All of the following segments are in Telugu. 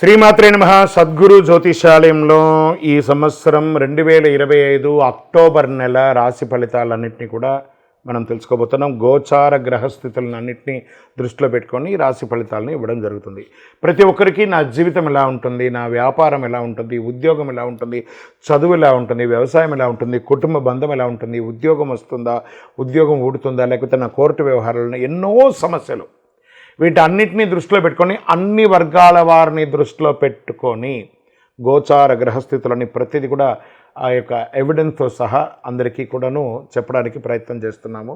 శ్రీమాత్రే నమః. సద్గురు జ్యోతిషాలయంలో ఈ సంవత్సరం 2025 అక్టోబర్ నెల రాశి ఫలితాలన్నింటినీ కూడా మనం తెలుసుకోబోతున్నాం. గోచార గ్రహస్థితులను అన్నింటినీ దృష్టిలో పెట్టుకొని రాశి ఫలితాలను ఇవ్వడం జరుగుతుంది. ప్రతి ఒక్కరికి నా జీవితం ఎలా ఉంటుంది, నా వ్యాపారం ఎలా ఉంటుంది, ఉద్యోగం ఎలా ఉంటుంది, చదువు ఎలా ఉంటుంది, వ్యవసాయం ఎలా ఉంటుంది, కుటుంబ బంధం ఎలా ఉంటుంది, ఉద్యోగం వస్తుందా, ఉద్యోగం ఊడుతుందా, లేకపోతే నా కోర్టు వ్యవహారాలను ఎన్నో సమస్యలు, వీటన్నిటినీ దృష్టిలో పెట్టుకొని అన్ని వర్గాల వారిని దృష్టిలో పెట్టుకొని గోచార గ్రహస్థితులని ప్రతిదీ కూడా ఆ యొక్క ఎవిడెన్స్తో సహా అందరికీ కూడాను చెప్పడానికి ప్రయత్నం చేస్తున్నాము.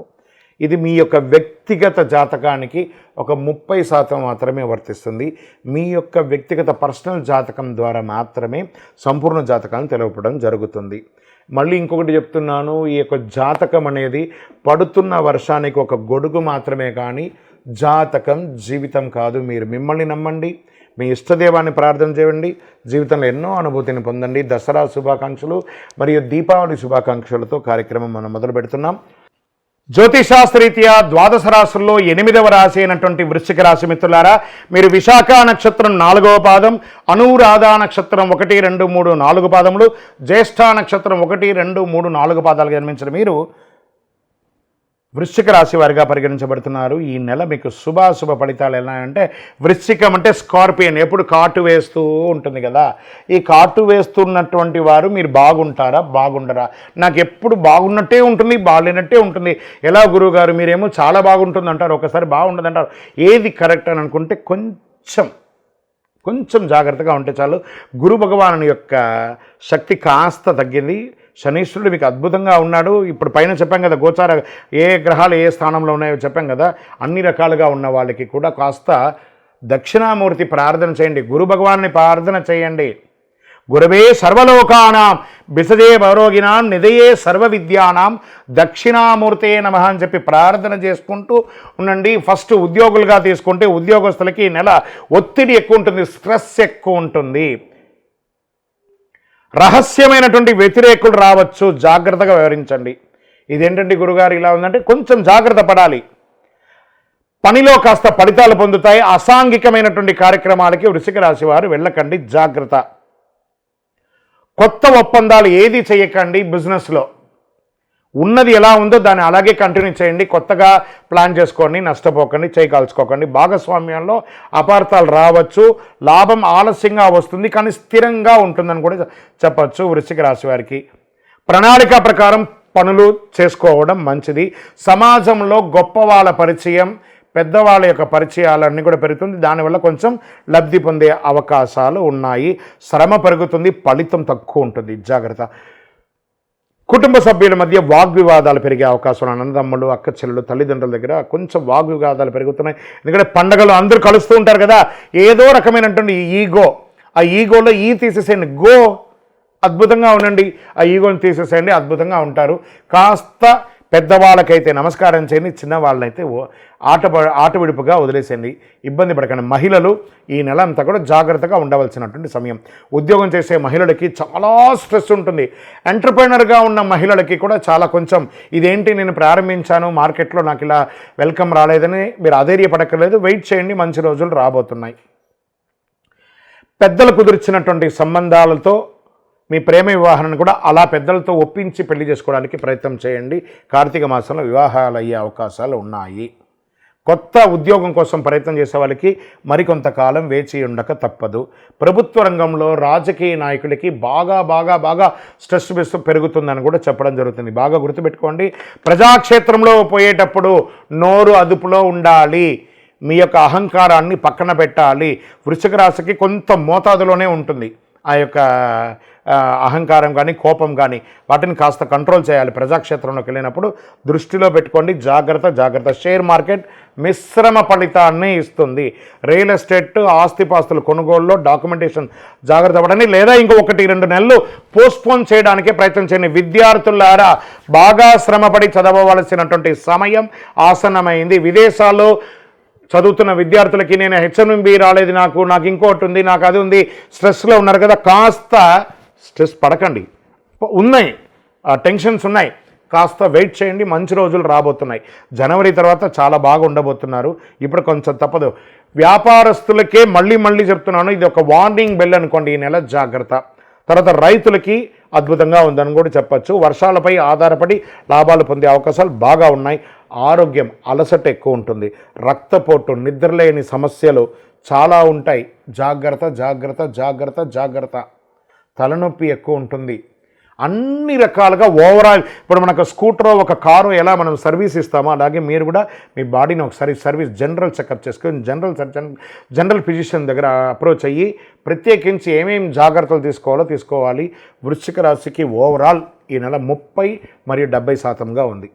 ఇది మీ యొక్క వ్యక్తిగత జాతకానికి ఒక 30% మాత్రమే వర్తిస్తుంది. మీ యొక్క వ్యక్తిగత పర్సనల్ జాతకం ద్వారా మాత్రమే సంపూర్ణ జాతకాన్ని తెలపడం జరుగుతుంది. మళ్ళీ ఇంకొకటి చెప్తున్నాను, ఈ యొక్క జాతకం అనేది పడుతున్న వర్షానికి ఒక గొడుగు మాత్రమే కానీ జాతకం జీవితం కాదు. మీరు మిమ్మల్ని నమ్మండి, మీ ఇష్టదేవాన్ని ప్రార్థన చేయండి, జీవితంలో ఎన్నో అనుభూతిని పొందండి. దసరా శుభాకాంక్షలు మరియు దీపావళి శుభాకాంక్షలతో కార్యక్రమం మనం మొదలు పెడుతున్నాం. జ్యోతిషాస్త్రరీత్యా ద్వాదశ రాశుల్లో 8వ రాశి అయినటువంటి వృశ్చిక రాశి మిత్రులారా, మీరు విశాఖ నక్షత్రం 4వ పాదం, అనురాధ నక్షత్రం 1, 2, 3, 4 పాదములు, జ్యేష్ఠ నక్షత్రం 1, 2, 3, 4 పాదాలు జన్మించిన మీరు వృశ్చిక రాశి వారిగా పరిగణించబడుతున్నారు. ఈ నెల మీకు శుభాశుభ ఫలితాలు ఎలా అంటే, వృశ్చికం అంటే స్కార్పియన్, ఎప్పుడు కాటు వేస్తూ ఉంటుంది కదా. ఈ కాటు వేస్తున్నటువంటి వారు మీరు బాగుంటారా బాగుండరా? నాకు ఎప్పుడు బాగున్నట్టే ఉంటుంది, బాగాలేనట్టే ఉంటుంది. ఎలా గురువుగారు మీరేమో చాలా బాగుంటుంది అంటారు, ఒకసారి బాగుండదు అంటారు. ఏది కరెక్ట్ అని అనుకుంటే కొంచెం జాగ్రత్తగా ఉంటే చాలు. గురు భగవాను యొక్క శక్తి కాస్త తగ్గింది. శనీశ్వరుడు మీకు అద్భుతంగా ఉన్నాడు. ఇప్పుడు పైన చెప్పాం కదా, గోచార ఏ గ్రహాలు ఏ స్థానంలో ఉన్నాయో చెప్పాం కదా. అన్ని రకాలుగా ఉన్న వాళ్ళకి కూడా కాస్త దక్షిణామూర్తి ప్రార్థన చేయండి, గురు భగవాన్ని ప్రార్థన చేయండి. గురవే సర్వలోకానాం బిసజే భవరోగినాం నిధయే సర్వ విద్యానాం దక్షిణామూర్తే నమః అని చెప్పి ప్రార్థన చేసుకుంటూ ఉండండి. ఫస్ట్ ఉద్యోగులుగా తీసుకుంటే ఉద్యోగస్తులకి ఈ నెల ఒత్తిడి ఎక్కువ ఉంటుంది, స్ట్రెస్ ఎక్కువ ఉంటుంది. రహస్యమైనటువంటి వ్యతిరేకులు రావచ్చు, జాగ్రత్తగా వ్యవహరించండి. ఇదేంటంటే గురుగారు ఇలా ఉందంటే కొంచెం జాగ్రత్త పడాలి. పనిలో కాస్త ఫలితాలు పొందుతాయి. అసాంఘికమైనటువంటి కార్యక్రమాలకి వృశ్చిక రాశి వారు వెళ్ళకండి, జాగ్రత్త. కొత్త ఒప్పందాలు ఏది చేయకండి. బిజినెస్లో ఉన్నది ఎలా ఉందో దాన్ని అలాగే కంటిన్యూ చేయండి. కొత్తగా ప్లాన్ చేసుకోండి, నష్టపోకండి, చేయకాల్చుకోకండి. భాగస్వామ్యంలో అపార్థాలు రావచ్చు, లాభం ఆలస్యంగా వస్తుంది కానీ స్థిరంగా ఉంటుందని కూడా చెప్పచ్చు. వృశ్చిక రాశి వారికి ప్రణాళిక ప్రకారం పనులు చేసుకోవడం మంచిది. సమాజంలో గొప్ప వాళ్ళ పరిచయం, పెద్దవాళ్ళ యొక్క పరిచయాలన్నీ కూడా పెరుగుతుంది. దానివల్ల కొంచెం లబ్ధి పొందే అవకాశాలు ఉన్నాయి. శ్రమ పెరుగుతుంది, ఫలితం తక్కువ ఉంటుంది, జాగ్రత్త. కుటుంబ సభ్యుల మధ్య వాగ్వివాదాలు పెరిగే అవకాశం, అన్నదమ్ములు, అక్క చెల్లెలు, తల్లిదండ్రుల దగ్గర కొంచెం వాగ్వివాదాలు పెరుగుతున్నాయి. ఎందుకంటే పండగలు అందరూ కలుస్తూ ఉంటారు కదా, ఏదో రకమైనటువంటి ఈగో, ఆ ఈగోలో తీసేసేయండి. అద్భుతంగా ఉండండి, ఆ ఈగోని తీసేసేయండి, అద్భుతంగా ఉంటారు. కాస్త పెద్దవాళ్ళకైతే నమస్కారం చేయండి, చిన్న వాళ్ళనైతే ఆట విడుపుగా వదిలేసేయండి, ఇబ్బంది పడకండి. మహిళలు ఈ నెల అంతా కూడా జాగ్రత్తగా ఉండవలసినటువంటి సమయం. ఉద్యోగం చేసే మహిళలకి చాలా స్ట్రెస్ ఉంటుంది. ఎంటర్ప్రైనర్గా ఉన్న మహిళలకి కూడా చాలా కొంచెం ఇదేంటి నేను ప్రారంభించాను మార్కెట్లో నాకు ఇలా వెల్కమ్ రాలేదని మీరు అధైర్యపడక్కర్లేదు. వెయిట్ చేయండి, మంచి రోజులు రాబోతున్నాయి. పెద్దలు కుదిర్చినటువంటి సంబంధాలతో మీ ప్రేమ వివాహాన్ని కూడా అలా పెద్దలతో ఒప్పించి పెళ్లి చేసుకోవడానికి ప్రయత్నం చేయండి. కార్తీక మాసంలో వివాహాలు అయ్యే అవకాశాలు ఉన్నాయి. కొత్త ఉద్యోగం కోసం ప్రయత్నం చేసే వాళ్ళకి మరికొంతకాలం వేచి ఉండక తప్పదు. ప్రభుత్వ రంగంలో రాజకీయ నాయకులకి బాగా స్ట్రెస్ పెరుగుతుందని కూడా చెప్పడం జరుగుతుంది. బాగా గుర్తుపెట్టుకోండి, ప్రజాక్షేత్రంలో పోయేటప్పుడు నోరు అదుపులో ఉండాలి. మీ యొక్క అహంకారాన్ని పక్కన పెట్టాలి. వృశ్చిక రాశికి కొంత మోతాదులోనే ఉంటుంది ఆ యొక్క అహంకారం కానీ కోపం కానీ, వాటిని కాస్త కంట్రోల్ చేయాలి. ప్రజాక్షేత్రంలోకి వెళ్ళినప్పుడు దృష్టిలో పెట్టుకోండి, జాగ్రత్త. షేర్ మార్కెట్ మిశ్రమ ఫలితాన్ని ఇస్తుంది. రియల్ ఎస్టేట్, ఆస్తిపాస్తుల కొనుగోలులో డాక్యుమెంటేషన్ జాగ్రత్త పడండి, లేదా ఇంకో 1-2 నెలలు పోస్ట్పోన్ చేయడానికే ప్రయత్నం చేయండి. విద్యార్థులారా, బాగా శ్రమపడి చదవవలసినటువంటి సమయం ఆసన్నమైంది. విదేశాల్లో చదువుతున్న విద్యార్థులకి నేను హెచ్ఎంబి రాలేదు, నాకు ఇంకోటి ఉంది, నాకు అది ఉంది, స్ట్రెస్లో ఉన్నారు కదా, కాస్త స్ట్రెస్ పడకండి. ఉన్నాయి టెన్షన్స్ ఉన్నాయి కాస్త వెయిట్ చేయండి, మంచి రోజులు రాబోతున్నాయి. జనవరి తర్వాత చాలా బాగా ఉండబోతున్నారు. ఇప్పుడు కొంచెం తప్పదు. వ్యాపారస్తులకే మళ్ళీ చెప్తున్నాను, ఇది ఒక వార్నింగ్ బెల్ అనుకోండి, ఈ నెల జాగ్రత్త. తర్వాత రైతులకి అద్భుతంగా ఉందని కూడా చెప్పచ్చు. వర్షాలపై ఆధారపడి లాభాలు పొందే అవకాశాలు బాగా ఉన్నాయి. ఆరోగ్యం అలసట ఎక్కువ ఉంటుంది. రక్తపోటు, నిద్రలేని సమస్యలు చాలా ఉంటాయి. జాగ్రత్త. తలనొప్పి ఎక్కువ ఉంటుంది. అన్ని రకాలుగా ఓవరాల్ ఇప్పుడు మనకు స్కూటర్, ఒక కారు ఎలా మనం సర్వీస్ ఇస్తామో అలాగే మీరు కూడా మీ బాడీని ఒకసారి జనరల్ చెకప్ చేసుకొని జనరల్ ఫిజిషియన్ దగ్గర అప్రోచ్ అయ్యి ప్రత్యేకించి ఏమేమి జాగ్రత్తలు తీసుకోవాలి. వృశ్చిక రాశికి ఓవరాల్ ఈ నెల 30 మరియు 70% ఉంది.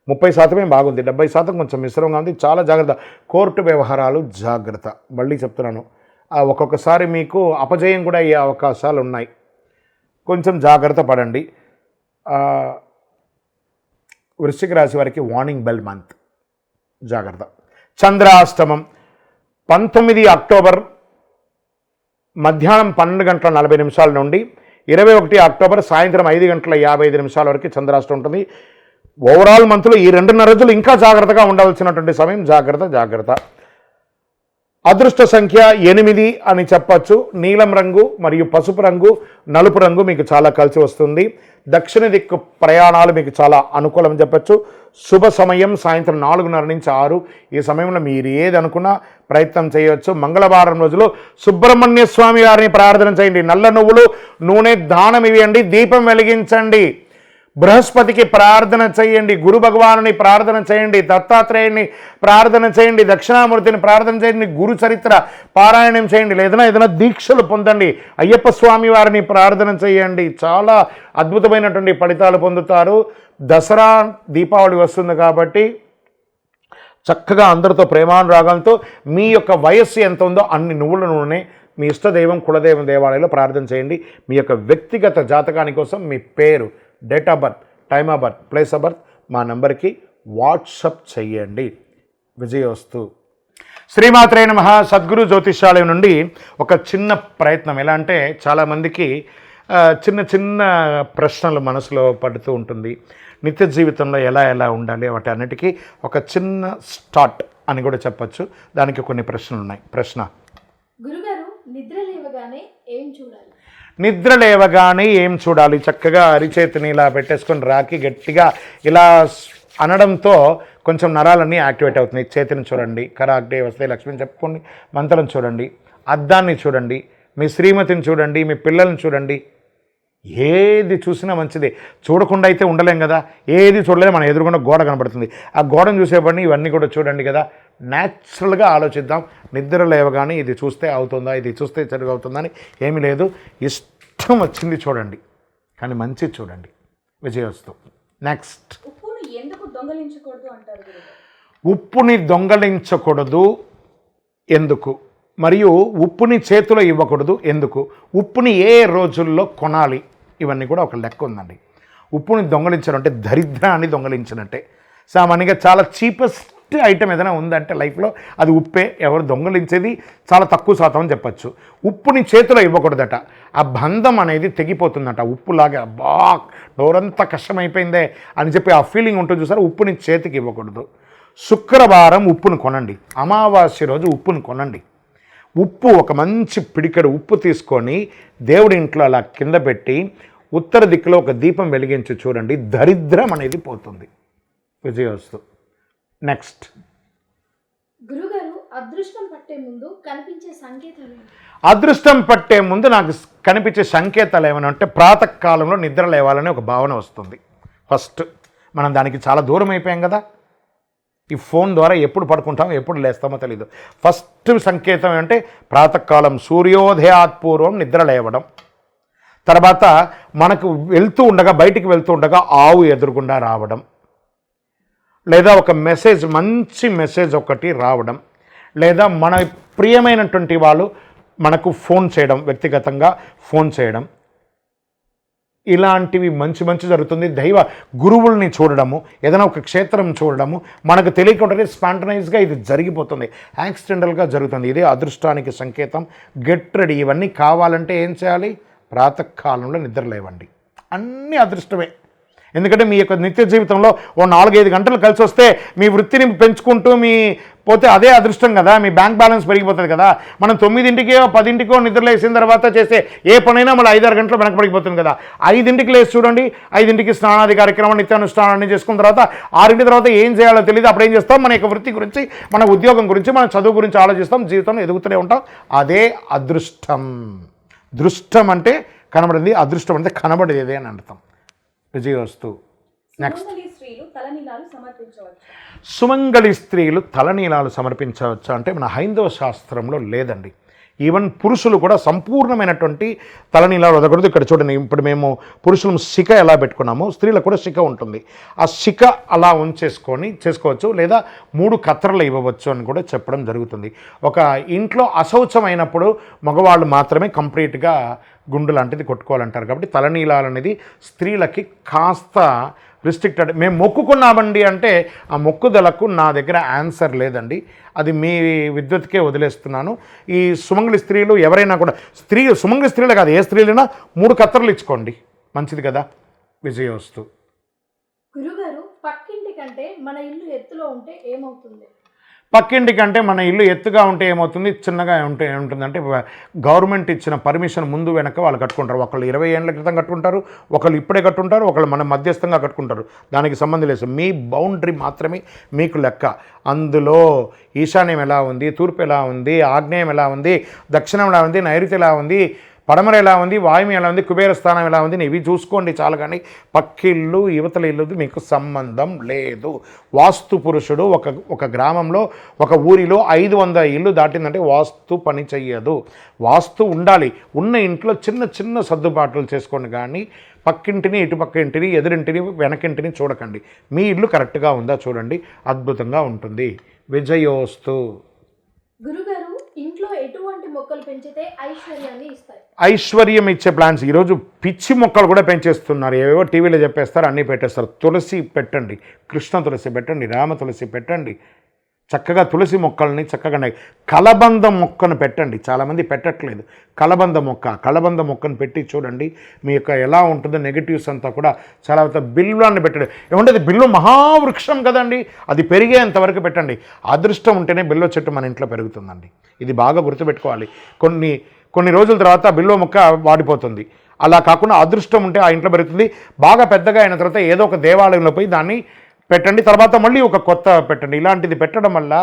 30% బాగుంది, 70% కొంచెం మిశ్రమంగా ఉంది. చాలా జాగ్రత్త. కోర్టు వ్యవహారాలు జాగ్రత్త. మళ్ళీ చెప్తున్నాను, ఒక్కొక్కసారి మీకు అపజయం కూడా అయ్యే అవకాశాలు ఉన్నాయి. కొంచెం జాగ్రత్త పడండి. వృశ్చిక రాశి వారికి వార్నింగ్ బెల్ మంత్, జాగ్రత్త. చంద్రాష్టమం 19 అక్టోబర్ మధ్యాహ్నం 12:40 నుండి 21 అక్టోబర్ సాయంత్రం 5:55 వరకు చంద్రాష్టమం ఉంటుంది. ఓవరాల్ మంత్లో ఈ 2.5 రోజులు ఇంకా జాగ్రత్తగా ఉండవలసినటువంటి సమయం. జాగ్రత్త. అదృష్ట సంఖ్య 8 అని చెప్పచ్చు. నీలం రంగు మరియు పసుపు రంగు, నలుపు రంగు మీకు చాలా కలిసి వస్తుంది. దక్షిణ దిక్కు ప్రయాణాలు మీకు చాలా అనుకూలం చెప్పచ్చు. శుభ సమయం సాయంత్రం 4:30 నుంచి 6. ఈ సమయంలో మీరు ఏది అనుకున్నా ప్రయత్నం చేయవచ్చు. మంగళవారం రోజులో సుబ్రహ్మణ్య స్వామి వారిని ప్రార్థన చేయండి. నల్ల నువ్వులు నూనె దానం ఇవ్వండి, దీపం వెలిగించండి. బృహస్పతికి ప్రార్థన చేయండి, గురు భగవానుని ప్రార్థన చేయండి, దత్తాత్రేయుని ప్రార్థన చేయండి, దక్షిణామూర్తిని ప్రార్థన చేయండి, గురు చరిత్ర పారాయణం చేయండి, ఏదైనా దీక్షలు పొందండి, అయ్యప్ప స్వామి వారిని ప్రార్థన చేయండి. చాలా అద్భుతమైనటువంటి ఫలితాలు పొందుతారు. దసరా దీపావళి వస్తుంది కాబట్టి చక్కగా అందరితో ప్రేమానురాగాలతో మీ యొక్క వయస్సు ఎంత ఉందో అన్ని నువ్వుల నూనె మీ ఇష్టదైవం కులదైవం దేవాలయంలో ప్రార్థన చేయండి. మీ యొక్క వ్యక్తిగత జాతకాని కోసం మీ పేరు, date of birth, time of birth, place of birth మా నంబర్కి వాట్సప్ చేయండి. విజయోస్తు. శ్రీమాత్రే నమః. సద్గురు జ్యోతిష్యాలయం నుండి ఒక చిన్న ప్రయత్నం. ఎలా అంటే చాలామందికి చిన్న ప్రశ్నలు మనసులో పడుతూ ఉంటుంది. నిత్య జీవితంలో ఎలా ఉండాలి, వాటి అన్నిటికీ ఒక చిన్న స్టార్ట్ అని కూడా చెప్పచ్చు. దానికి కొన్ని ప్రశ్నలు ఉన్నాయి. ప్రశ్న: గురుగారు, నిద్ర లేవగానే ఏం చూడాలి? నిద్ర లేవగానే ఏం చూడాలి? చక్కగా అరిచేతిని ఇలా పెట్టేసుకొని రాకి గట్టిగా ఇలా అనడంతో కొంచెం నరాలన్నీ యాక్టివేట్ అవుతున్నాయి. చేతిని చూడండి, కరాగ్డే వస్తే లక్ష్మిని చెప్పుకోండి, మంత్రం చూడండి, అద్దాన్ని చూడండి, మీ శ్రీమతిని చూడండి, మీ పిల్లల్ని చూడండి. ఏది చూసినా మంచిదే. చూడకుండా అయితే ఉండలేం కదా. ఏది చూడలేదు, మన ఎదురుకుండా గోడ కనబడుతుంది. ఆ గోడను చూసేపడిని ఇవన్నీ కూడా చూడండి కదా. న్యాచురల్గా ఆలోచిద్దాం. నిద్ర లేవగానే ఇది చూస్తే అవుతుందా, ఇది చూస్తే చెడుగా అవుతుందా అని ఏమీ లేదు. ఇష్టం వచ్చింది చూడండి, కానీ మంచి చూడండి. విజయోస్తు. నెక్స్ట్. ఉప్పుని ఎందుకు దొంగలించకూడదు అంటారు గురుగారు? ఉప్పుని దొంగలించకూడదు ఎందుకు, మరియు ఉప్పుని చేతిలో ఇవ్వకూడదు ఎందుకు, ఉప్పుని ఏ రోజుల్లో కొనాలి, ఇవన్నీ కూడా ఒక లెక్క ఉందండి. ఉప్పుని దొంగలించడం అంటే దరిద్రాన్ని దొంగలించినట్టే. సామాన్యంగా చాలా చీపెస్ట్ ఐటమ్ ఏదైనా ఉందంటే లైఫ్లో అది ఉప్పే. ఎవరు దొంగలించేది చాలా తక్కువ శాతం అని చెప్పచ్చు. ఉప్పుని చేతిలో ఇవ్వకూడదట. ఆ బంధం అనేది తెగిపోతుందట. ఉప్పులాగా అబ్బా నోరంతా కష్టమైపోయిందే అని చెప్పి ఆ ఫీలింగ్ ఉంటుంది చూసారు. ఉప్పుని చేతికి ఇవ్వకూడదు. శుక్రవారం ఉప్పును కొనండి. అమావాస్య రోజు ఉప్పును కొనండి. ఉప్పు ఒక మంచి పిడికెడు ఉప్పు తీసుకొని దేవుడి ఇంట్లో అలా కింద పెట్టి ఉత్తర దిక్కులో ఒక దీపం వెలిగించి చూడండి. దరిద్రం అనేది పోతుంది. విజయోస్తు. నెక్స్ట్. గురుగారు, అదృష్టం పట్టే ముందు కనిపించే సంకేతాలు? అదృష్టం పట్టే ముందు నాకు కనిపించే సంకేతాలు ఏమైనా అంటే ప్రాతకాలంలో నిద్ర లేవాలని ఒక భావన వస్తుంది. ఫస్ట్ మనం దానికి చాలా దూరం అయిపోయాం కదా. ఈ ఫోన్ ద్వారా ఎప్పుడు పడుకుంటామో ఎప్పుడు లేస్తామో తెలీదు. ఫస్ట్ సంకేతం ఏంటంటే ప్రాతకాలం సూర్యోదయాత్ పూర్వం నిద్ర లేవడం. తర్వాత మనకు బయటికి వెళ్తూ ఉండగా ఆవు ఎదురుగుండా రావడం, లేదా ఒక మంచి మెసేజ్ ఒకటి రావడం, లేదా మన ప్రియమైనటువంటి వాళ్ళు మనకు ఫోన్ చేయడం, వ్యక్తిగతంగా ఫోన్ చేయడం, ఇలాంటివి మంచి జరుగుతుంది. దైవ గురువుల్ని చూడడము, ఏదైనా ఒక క్షేత్రం చూడడము, మనకు తెలియకుండానే స్పాంటనైజ్గా ఇది జరిగిపోతుంది, యాక్సిడెంటల్గా జరుగుతుంది. ఇదే అదృష్టానికి సంకేతం. Get ready. ఇవన్నీ కావాలంటే ఏం చేయాలి? ప్రాతకాలంలో నిద్ర లేవండి. అన్నీ అదృష్టమే. ఎందుకంటే మీ యొక్క నిత్య జీవితంలో ఓ 4-5 గంటలు కలిసి వస్తే మీ వృత్తిని పెంచుకుంటూ మీ పోతే అదే అదృష్టం కదా, మీ బ్యాంక్ బ్యాలెన్స్ పెరిగిపోతుంది కదా. మనం 9ంటికో 10ంటికో నిద్ర లేచిన తర్వాత చేసే ఏ పనైనా మళ్ళీ 5-6 గంటలు వెనకబడిపోతుంది కదా. 5ంటికి లేచి చూడండి, 5ంటికి స్నానాది కార్యక్రమం నిత్యానుష్ఠానాన్ని చేసుకున్న తర్వాత 6ంటి తర్వాత ఏం చేయాలో తెలియదు. అప్పుడు ఏం చేస్తాం, మన యొక్క వృత్తి గురించి, మన ఉద్యోగం గురించి, మన చదువు గురించి ఆలోచిస్తాం, జీవితంలో ఎదుగుతూనే ఉంటాం. అదే అదృష్టం. దృష్టం అంటే కనబడింది, అదృష్టం అంటే కనబడేది అని అర్థం. విజయోస్తు. నెక్స్ట్, సుమంగళి స్త్రీలు తలనీలాలు సమర్పించవచ్చు అంటే మన హైందవ శాస్త్రంలో లేదండి. ఈవెన్ పురుషులు కూడా సంపూర్ణమైనటువంటి తలనీలాలు వదకూడదు. ఇక్కడ చూడండి, ఇప్పుడు మేము పురుషులు శిఖ ఎలా పెట్టుకున్నామో స్త్రీలకు కూడా శిఖ ఉంటుంది. ఆ శిఖ అలా ఉంచేసుకొని చేసుకోవచ్చు, లేదా 3 కత్తెరలు ఇవ్వవచ్చు అని కూడా చెప్పడం జరుగుతుంది. ఒక ఇంట్లో అశౌచం అయినప్పుడు మగవాళ్ళు మాత్రమే కంప్లీట్గా గుండు లాంటిది కొట్టుకోవాలంటారు. కాబట్టి తలనీలాలు అనేది స్త్రీలకి కాస్త రిస్ట్రిక్టెడ్. మేము మొక్కుకున్నామండి అంటే ఆ మొక్కుదలకు నా దగ్గర ఆన్సర్ లేదండి, అది మీ విద్వత్కే వదిలేస్తున్నాను. ఈ సుమంగళి స్త్రీలు ఎవరైనా కూడా, సుమంగళి స్త్రీలే కాదు, ఏ స్త్రీలైనా 3 కత్తెరలు ఇచ్చుకోండి, మంచిది కదా. విజయోస్తు. గురుగారు, పక్కింటి కంటే మన ఇల్లు ఎత్తులో ఉంటే ఏమవుతుంది? పక్కింటి కంటే మన ఇల్లు ఎత్తుగా ఉంటే ఏమవుతుంది, చిన్నగా ఉంటే ఏముంటుందంటే గవర్నమెంట్ ఇచ్చిన పర్మిషన్ ముందు వెనక వాళ్ళు కట్టుకుంటారు. ఒకళ్ళు 20 ఏళ్ళ క్రితం కట్టుకుంటారు, ఒకళ్ళు ఇప్పుడే కట్టుకుంటారు, ఒకళ్ళు మన మధ్యస్థంగా కట్టుకుంటారు. దానికి సంబంధం లేదు, మీ బౌండరీ మాత్రమే మీకు లెక్క. అందులో ఈశాన్యం ఎలా ఉంది, తూర్పు ఎలా ఉంది, ఆగ్నేయం ఎలా ఉంది, దక్షిణం ఎలా ఉంది, నైరుతి ఎలా ఉంది, పడమర ఎలా ఉంది, వాయువ్యం ఎలా ఉంది, కుబేర స్థానం ఎలా ఉంది, ఇవి చూసుకోండి చాలు. కానీ పక్కిళ్ళు యువతల ఇల్లు మీకు సంబంధం లేదు. వాస్తు పురుషుడు ఒక గ్రామంలో, ఒక ఊరిలో 500 ఇల్లు దాటిందంటే వాస్తు పని చెయ్యదు. వాస్తు ఉండాలి. ఉన్న ఇంట్లో చిన్న చిన్న సర్దుబాట్లు చేసుకోండి, కానీ పక్కింటిని, ఇటుపక్క ఇంటిని, ఎదురింటిని, వెనకింటిని చూడకండి. మీ ఇల్లు కరెక్ట్గా ఉందా చూడండి, అద్భుతంగా ఉంటుంది. విజయోస్తు. గురుగారు, ఇంట్లో ఎటువంటి మొక్కలు పెంచితే ఐశ్వర్యాన్ని ఇస్తాయి? ఐశ్వర్యం ఇచ్చే ప్లాంట్స్ ఈరోజు పిచ్చి మొక్కలు కూడా పెంచేస్తున్నారు. ఏవేవో టీవీలో చెప్పేస్తారు, అన్నీ పెట్టేస్తారు. తులసి పెట్టండి, కృష్ణ తులసి పెట్టండి, రామ తులసి పెట్టండి, చక్కగా తులసి మొక్కల్ని చక్కగా. కలబంద మొక్కను పెట్టండి, చాలామంది పెట్టట్లేదు. కలబంద మొక్కను పెట్టి చూడండి, మీ యొక్క ఎలా ఉంటుందో నెగిటివ్స్ అంతా కూడా చాలా. బిల్వాన్ని పెట్టండి, ఏమంటే బిల్లు మహావృక్షం కదండి, అది పెరిగేంతవరకు పెట్టండి. అదృష్టం ఉంటేనే బిల్వ చెట్టు మన ఇంట్లో పెరుగుతుందండి, ఇది బాగా గుర్తుపెట్టుకోవాలి. కొన్ని రోజుల తర్వాత బిల్వ మొక్క వాడిపోతుంది. అలా కాకుండా అదృష్టం ఉంటే ఆ ఇంట్లో పెరుగుతుంది. బాగా పెద్దగా అయిన తర్వాత ఏదో ఒక దేవాలయంలో పోయి దాన్ని పెట్టండి, తర్వాత మళ్ళీ ఒక కొత్త పెట్టండి. ఇలాంటిది పెట్టడం వల్ల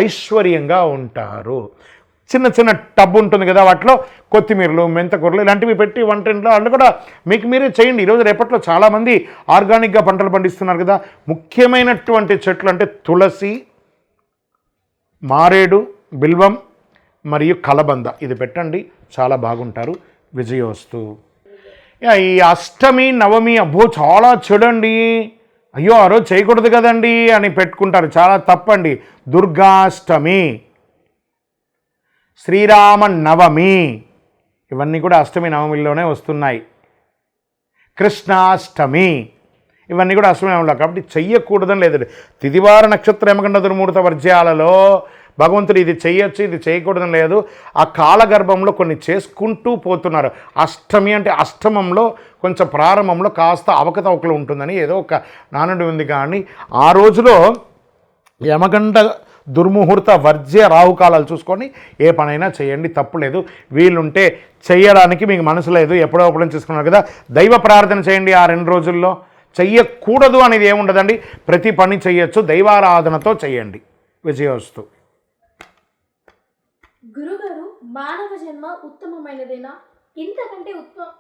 ఐశ్వర్యంగా ఉంటారు. చిన్న చిన్న టబ్ ఉంటుంది కదా, వాటిలో కొత్తిమీరలు, మెంతకూరలు ఇలాంటివి పెట్టి వంటింట్లో వాళ్ళు కూడా మీకు మీరే చేయండి. ఈరోజు రేపట్లో చాలామంది ఆర్గానిక్గా పంటలు పండిస్తున్నారు కదా. ముఖ్యమైనటువంటి చెట్లు అంటే తులసి, మారేడు, బిల్వం మరియు కలబంద, ఇది పెట్టండి, చాలా బాగుంటారు. విజయోస్తు. ఈ అష్టమి, నవమి అబ్బో చాలా చెడండి, అయ్యో ఆ రోజు చేయకూడదు కదండి అని పెట్టుకుంటారు, చాలా తప్పండి. దుర్గాష్టమి, శ్రీరామ నవమి, ఇవన్నీ కూడా అష్టమి నవమిలోనే వస్తున్నాయి. కృష్ణాష్టమి, ఇవన్నీ కూడా అష్టమి నవమిలో, కాబట్టి చెయ్యకూడదని లేదండి. తిదివార నక్షత్ర యమగండ దుర్ముహూర్త వర్జ్యాలలో భగవంతుడు ఇది చేయొచ్చు, ఇది చేయకూడదని లేదు. ఆ కాలగర్భంలో కొన్ని చేసుకుంటూ పోతున్నారు. అష్టమి అంటే అష్టమంలో కొంచెం ప్రారంభంలో కాస్త అవకతవకలు ఉంటుందని ఏదో ఒక నానుడి ఉంది. కానీ ఆ రోజులో యమగండ దుర్ముహూర్త వర్జ్య రాహుకాలాలు చూసుకొని ఏ పనైనా చేయండి, తప్పులేదు. వీలుంటే చేయడానికి మీకు మనసు లేదు, ఎప్పుడో అప్పుడు చేసుకున్నారు కదా, దైవ ప్రార్థన చేయండి. ఆ 2 రోజుల్లో చెయ్యకూడదు అనేది ఏముండదండి, ప్రతి పని చేయొచ్చు, దైవారాధనతో చేయండి. విజయోస్తు. గురుగారు, మానవ జన్మ ఉత్తమమైనదేనా? ఇంతకంటే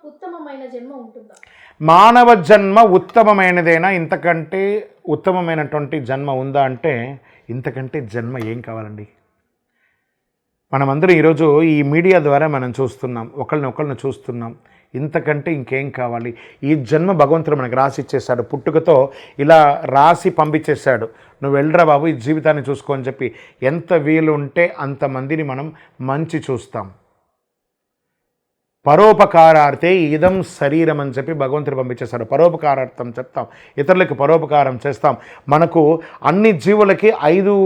ఉత్తమమైన జన్మ ఉంటుందా? మానవ జన్మ ఉత్తమమైనదేనా? ఇంతకంటే ఉత్తమమైనటువంటి జన్మ ఉందా అంటే ఇంతకంటే జన్మ ఏం కావాలండి? మనమందరం ఈరోజు ఈ మీడియా ద్వారా మనం చూస్తున్నాం, ఒకళ్ళని చూస్తున్నాం. ఇంతకంటే ఇంకేం కావాలి? ఈ జన్మ భగవంతుడు మనకు రాసి ఇచ్చేశాడు, పుట్టుకతో ఇలా రాసి పంపించేశాడు. నువ్వు వెళ్ళరా బాబు, ఈ జీవితాన్ని చూసుకో అని చెప్పి. ఎంత వీలు ఉంటే అంతమందిని మనం మంచి చూస్తాం. పరోపకారార్థే ఇదం శరీరం అని చెప్పి భగవంతుడు పంపించేశాడు. పరోపకారార్థం చెప్తాం, ఇతరులకి పరోపకారం చేస్తాం. మనకు అన్ని జీవులకి 5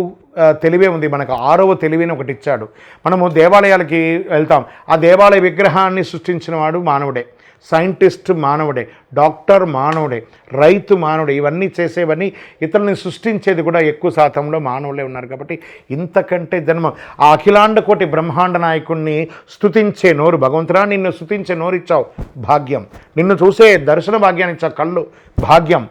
తెలివే ఉంది, మనకు 6వ తెలివిని ఒకటి ఇచ్చాడు. మనము దేవాలయాలకి వెళ్తాం, ఆ దేవాలయ విగ్రహాన్ని సృష్టించిన వాడు మానవుడే. సైంటిస్ట్ మానవుడే, డాక్టర్ మానవుడే, రైతు మానవుడే, ఇవన్నీ చేసేవన్నీ ఇతరులని సృష్టించేది కూడా ఎక్కువ శాతంలో మానవులే ఉన్నారు. కాబట్టి ఇంతకంటే జన్మ ఆ అఖిలాండ కోటి బ్రహ్మాండ నాయకుడిని స్తుతించే నోరు, భగవంతుడా నిన్ను స్తుతించే నోరు ఇచ్చావు, భాగ్యం. నిన్ను చూసే దర్శన భాగ్యాన్ని ఇచ్చావు, కళ్ళు, భాగ్యం.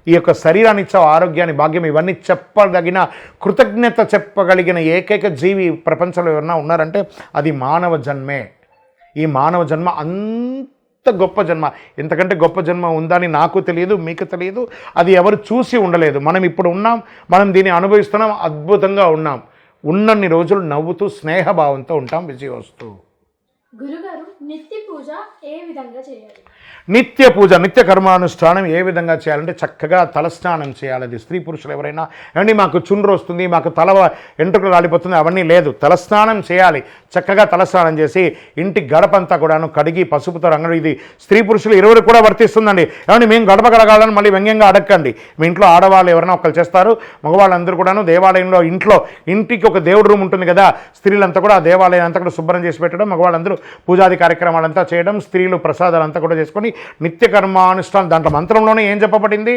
ఈ యొక్క శరీరాన్ని ఇచ్చావు, ఆరోగ్యాన్ని, భాగ్యం. ఇవన్నీ చెప్పదగిన, కృతజ్ఞత చెప్పగలిగిన ఏకైక జీవి ప్రపంచంలో ఎవరన్నా ఉన్నారంటే అది మానవ జన్మే. ఈ మానవ జన్మ అంత గొప్ప జన్మ. ఎంతకంటే గొప్ప జన్మ ఉందని నాకు తెలియదు, మీకు తెలియదు, అది ఎవరు చూసి ఉండలేదు. మనం ఇప్పుడు ఉన్నాం, మనం దీన్ని అనుభవిస్తున్నాం, అద్భుతంగా ఉన్నాం. ఉన్నన్ని రోజులు నవ్వుతూ స్నేహభావంతో ఉంటాం. విజయవస్తు. గురుగారు, నిత్య పూజ ఏ విధంగా చేయాలి? నిత్య పూజ, నిత్య కర్మానుష్ఠానం ఏ విధంగా చేయాలంటే చక్కగా తలస్నానం చేయాలి. అది స్త్రీ పురుషులు ఎవరైనా ఏమండి మాకు చుండ్రు వస్తుంది, మాకు తల ఎంట్రుకలు రాలిపోతుంది, అవన్నీ లేదు. తలస్నానం చేయాలి. చక్కగా తలస్నానం చేసి ఇంటి గడపంతా కూడాను కడిగి పసుపుతో రంగు. ఇది స్త్రీ పురుషులు ఇరువురు కూడా వర్తిస్తుందండి. ఏమండి మేము గడప కడగాలని మళ్ళీ వ్యంగ్యంగా అడగండి. మీ ఇంట్లో ఆడవాళ్ళు ఎవరైనా ఒకళ్ళు చేస్తారు, మగవాళ్ళందరూ కూడాను దేవాలయంలో ఇంటికి ఒక దేవుడు రూమ్ ఉంటుంది కదా, స్త్రీలంతా కూడా ఆ దేవాలయం అంతా కూడా శుభ్రం చేసి పెట్టడం, మగవాళ్ళందరూ పూజాది కార్యక్రమాలంతా చేయడం, స్త్రీలు ప్రసాదాలంతా కూడా చేసుకొని నిత్య కర్మానుష్ఠానం. దాంట్లో మంత్రంలోనే ఏం చెప్పబడింది?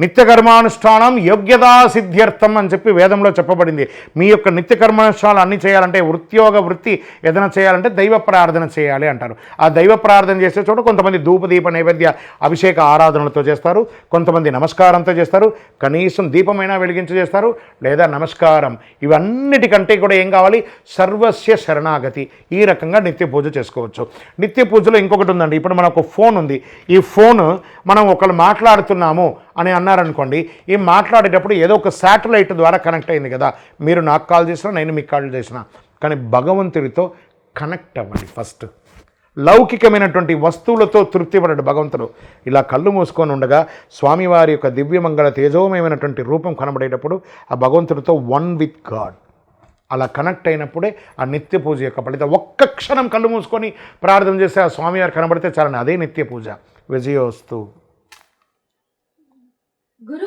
నిత్య కర్మానుష్ఠానం యోగ్యతా సిద్ధ్యర్థం అని చెప్పి వేదంలో చెప్పబడింది. మీ యొక్క నిత్య కర్మానుష్ఠానాలు అన్నీ చేయాలంటే, వృత్తి ఏదైనా చేయాలంటే దైవ ప్రార్థన చేయాలి అంటారు. ఆ దైవ ప్రార్థన చేసే చోట కొంతమంది ధూపదీప నైవేద్య అభిషేక ఆరాధనలతో చేస్తారు, కొంతమంది నమస్కారంతో చేస్తారు, కనీసం దీపమైనా వెలిగించి చేస్తారు, లేదా నమస్కారం. ఇవన్నిటికంటే కూడా ఏం కావాలి? సర్వస్య శరణాగతి. ఈ రకంగా నిత్య పూజ చేసుకోవచ్చు. నిత్య పూజలో ఇంకొకటి ఉందండి. ఇప్పుడు మనకు ఫోన్ ఉంది. ఈ ఫోన్ మనం ఒకళ్ళు మాట్లాడుతున్నాము అని అన్నారనుకోండి, ఈ మాట్లాడేటప్పుడు ఏదో ఒక శాటిలైట్ ద్వారా కనెక్ట్ అయింది కదా. మీరు నాకు కాల్ చేసినా, నేను మీకు కాల్ చేసినా, కానీ భగవంతుడితో కనెక్ట్ అవ్వండి ఫస్ట్. లౌకికమైనటువంటి వస్తువులతో తృప్తిపడడు భగవంతుడు. ఇలా కళ్ళు మూసుకొని ఉండగా స్వామివారి యొక్క దివ్యమంగళ తేజోమయమైనటువంటి రూపం కనబడేటప్పుడు ఆ భగవంతుడితో వన్ విత్ గాడ్ అలా కనెక్ట్ అయినప్పుడే ఆ నిత్య పూజ యొక్క ఫలితం. ఒక్క క్షణం కళ్ళు మూసుకొని ప్రార్థన చేస్తే ఆ స్వామివారు కనబడితే చాలండి, అదే నిత్య పూజ. విజయోస్తు.